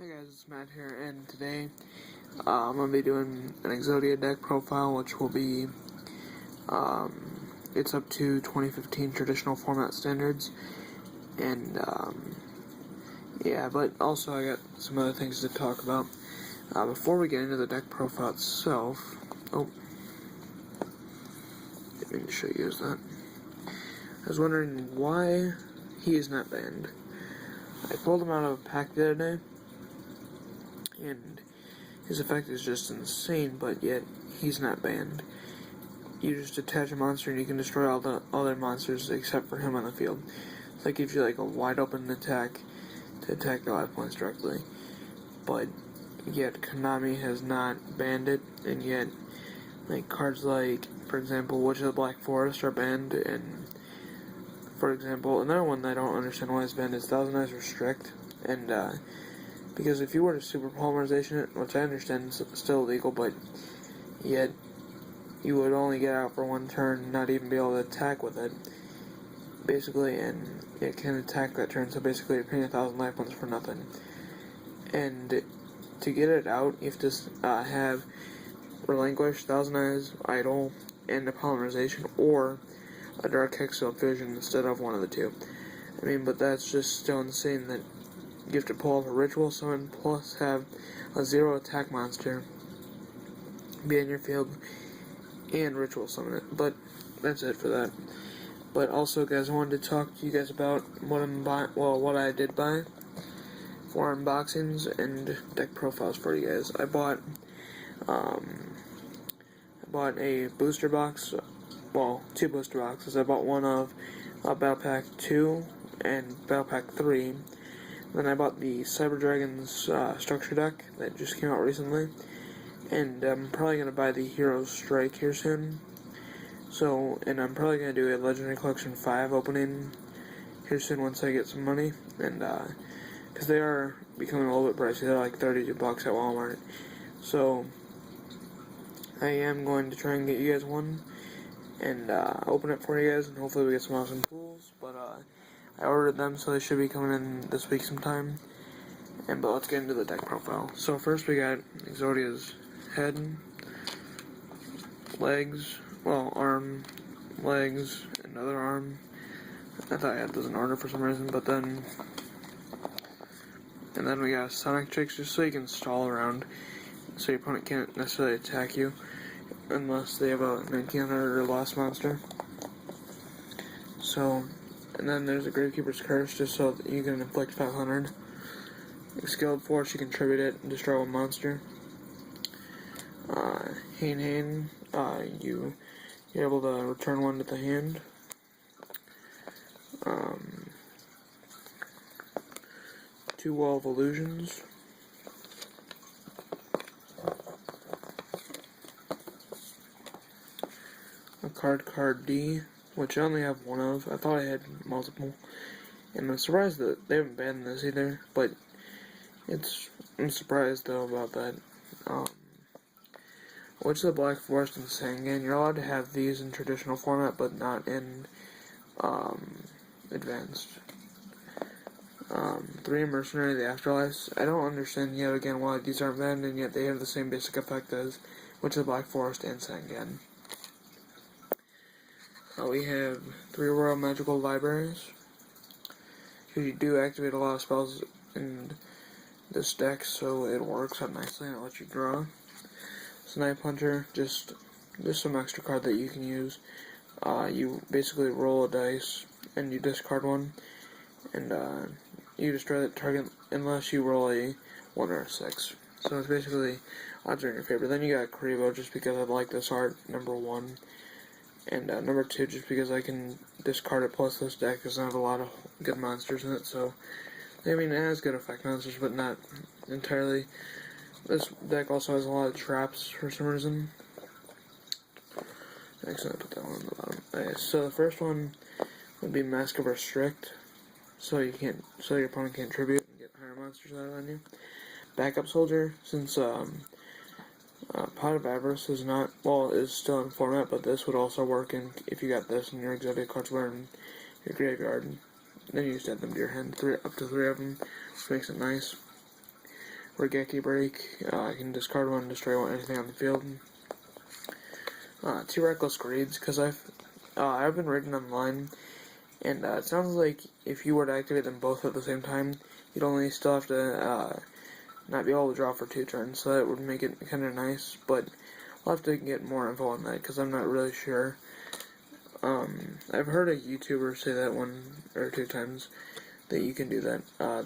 Hey guys, it's Matt here, and today I'm going to be doing an Exodia deck profile, which will be, it's up to 2015 traditional format standards, and yeah, but also I got some other things to talk about. Before we get into the deck profile itself, didn't mean to show you that. I was wondering why he is not banned. I pulled him out of a pack the other day, and his effect is just insane, but yet he's not banned. You just attach a monster and you can destroy all the other monsters except for him on the field. So that gives you like a wide open attack to attack the life points directly. But yet Konami has not banned it, and yet like cards like, for example, Witch of the Black Forest are banned, and for example, another one that I don't understand why it's banned is Thousand Eyes Restrict, and because if you were to super polymerization it, which I understand is still illegal, but yet you would only get out for one turn, not even be able to attack with it, basically, and it can attack that turn, so basically you're paying 1,000 life points for nothing. And to get it out, you have to have Relinquish, Thousand Eyes, Idle, and a polymerization, or a Dark Hexfield Fusion instead of one of the two. I mean, but that's just still insane that you have to pull off a Ritual Summon plus have a 0 attack monster be in your field and Ritual Summon it. But that's it for that. But also, guys, I wanted to talk to you guys about what what I did buy for unboxings and deck profiles for you guys. I bought a booster box. Well, 2 booster boxes. I bought one of Battle Pack 2 and Battle Pack 3. Then I bought the Cyber Dragons structure deck that just came out recently. And I'm probably going to buy the Heroes Strike here soon. So, and I'm probably going to do a Legendary Collection 5 opening here soon once I get some money. And, because they are becoming a little bit pricey. They're like $32 at Walmart. So, I am going to try and get you guys one and open it for you guys, and hopefully we get some awesome pools. But I ordered them, so they should be coming in this week sometime. But let's get into the deck profile. So first we got Exodia's head, legs, arm, legs, another arm. I thought I had those in order for some reason, but then we got Sonic Tricks, just so you can stall around, so your opponent can't necessarily attack you unless they have a 1900 or less monster. So, and then there's a Gravekeeper's Curse, just so that you can inflict 500. Skilled Force, you can tribute it and destroy one monster. Hane, you're able to return one to the hand. 2 Wall of Illusions. A card D, which I only have one of. I thought I had multiple. And I'm surprised that they haven't banned this either, but I'm surprised though about that. Witch of the Black Forest and Sangan, you're allowed to have these in traditional format, but not in advanced. 3 Mercenary, the Afterlives. I don't understand yet again why these aren't banned, and yet they have the same basic effect as Witch of the Black Forest and Sangan. We have 3 Royal Magical Libraries. You do activate a lot of spells in this deck, so it works out nicely and it lets you draw. Snipe Hunter, just some extra card that you can use. You basically roll a dice and you discard one, and you destroy that target unless you roll a 1 or a 6. So it's basically odds are in your favor. Then you got Karibo, just because I like this art, number 1. And number 2, just because I can discard it, plus this deck doesn't have a lot of good monsters in it, so, I mean, it has good effect monsters, but not entirely. This deck also has a lot of traps for some reason. Actually, I'll put that one on the bottom. Okay, so the first one would be Mask of Restrict, so your opponent can't tribute and get higher monsters out on you. Backup Soldier, since Pot of Avarice is is still in format, but this would also work if you got this and your Exodia cards were in your graveyard. Then you just add them to your hand, up to 3 of them, which makes it nice. Regeki Break. I can discard one, destroy anything on the field. 2 Reckless Greeds, because I've been reading online, and it sounds like if you were to activate them both at the same time, you'd only still have to not be able to draw for 2 turns, so that would make it kind of nice, but I'll have to get more info on that, because I'm not really sure. I've heard a YouTuber say that 1 or 2 times, that you can do that.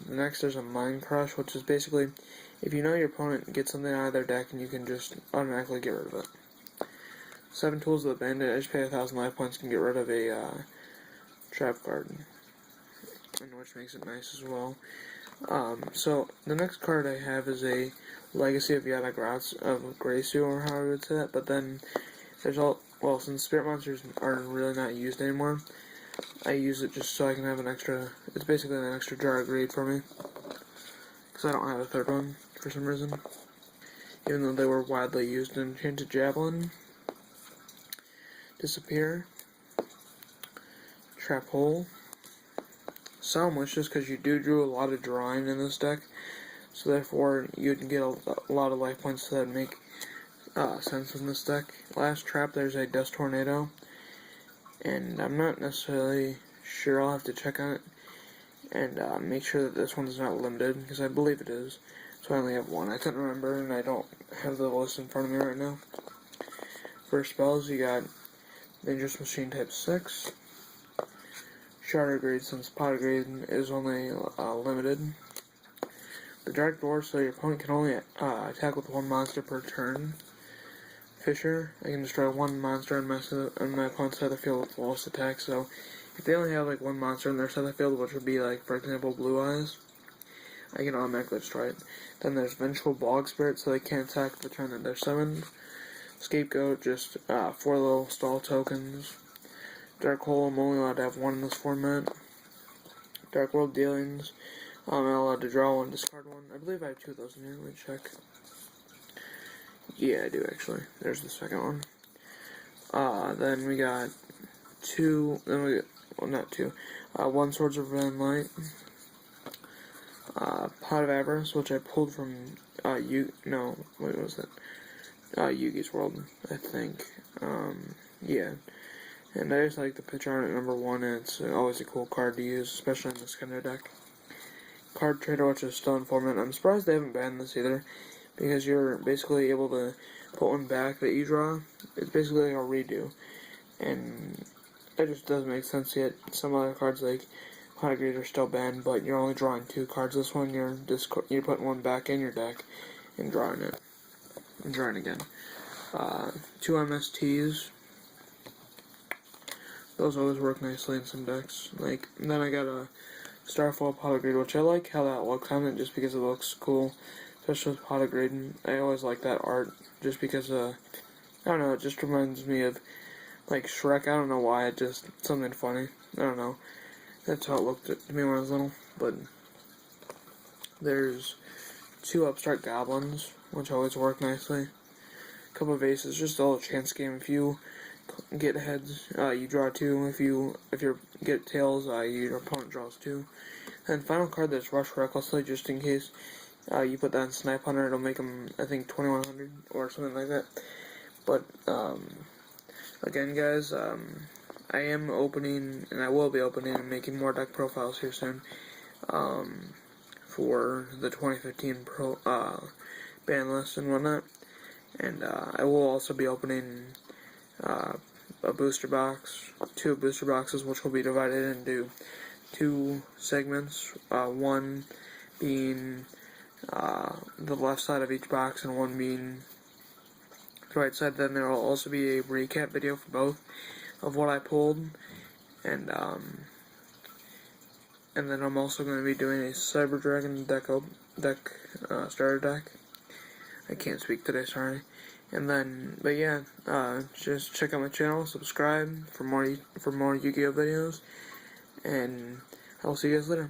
Next, there's a Mind Crush, which is basically, if you know your opponent gets something out of their deck, and you can just automatically get rid of it. 7 Tools of the Bandit. I just pay 1,000 life points and get rid of a trap card, which makes it nice as well. So the next card I have is a Legacy of Yada Grasu, or how I would say that. But then there's since Spirit Monsters are really not used anymore, I use it just so I can have an extra. It's basically an extra jar of greed for me, because I don't have a third one for some reason, even though they were widely used. In Enchanted Javelin, Disappear, Trap Hole, Sound Wishes, because you do a lot of drawing in this deck, so therefore you can get a lot of life points that make sense in this deck. Last Trap, there's a Dust Tornado, and I'm not necessarily sure, I'll have to check on it, and make sure that this one's not limited, because I believe it is, so I only have 1. I couldn't remember, and I don't have the list in front of me right now. For spells, you got Dangerous Machine type 6, Shattered Grade, since Pot Grade is only limited. The Dark Dwarf, so your opponent can only attack with 1 monster per turn. Fisher, I can destroy 1 monster on my opponent's side of the field with lowest attack, so if they only have like 1 monster on their side of the field, which would be like, for example, Blue Eyes, I can automatically destroy it. Then there's Vengeful Bog Spirit, so they can't attack the turn that they're summoned. Scapegoat, just 4 little stall tokens. Dark Hole, I'm only allowed to have 1 in this format. Dark World Dealings, I'm allowed to draw 1, discard 1. I believe I have 2 of those in here, let me check. Yeah, I do actually. There's the second one. Then we got 2, not 2, 1 Swords of Red Light. Pot of Avarice, which I pulled from, what was it? Yugi's World, I think. Yeah. And I just like the picture on it, number 1, and it's always a cool card to use, especially in this kind of deck. Card Trader, which is still in format. I'm surprised they haven't banned this either, because you're basically able to put 1 back that you draw. It's basically like a redo, and it just doesn't make sense yet. Some other cards like Pot of Greed are still banned, but you're only drawing 2 cards. This one, you're putting 1 back in your deck and drawing it. And drawing again. 2 MSTs. Those always work nicely in some decks. And then I got a Starfall Pot of Greed, which I like how that looks on it, just because it looks cool, especially with Pot of Greed. I always like that art, just because, I don't know, it just reminds me of, like, Shrek. I don't know why, it just, something funny. I don't know. That's how it looked to me when I was little. But there's 2 Upstart Goblins, which always work nicely. A couple of aces, just a little chance game. If you get heads, you draw 2. If you get tails, your opponent draws 2. And final card, that's Rush Recklessly, just in case you put that in Snipe Hunter, it'll make them, I think, 2100 or something like that. But again, guys, I am opening, and I will be opening and making more deck profiles here soon for the 2015 ban list and whatnot. And I will also be opening a booster box, 2 booster boxes, which will be divided into 2 segments, 1 being the left side of each box and 1 being the right side. Then there will also be a recap video for both of what I pulled, and then I'm also going to be doing a Cyber Dragon starter deck. I can't speak today, sorry. And then, but yeah, just check out my channel, subscribe for more Yu-Gi-Oh videos, and I'll see you guys later.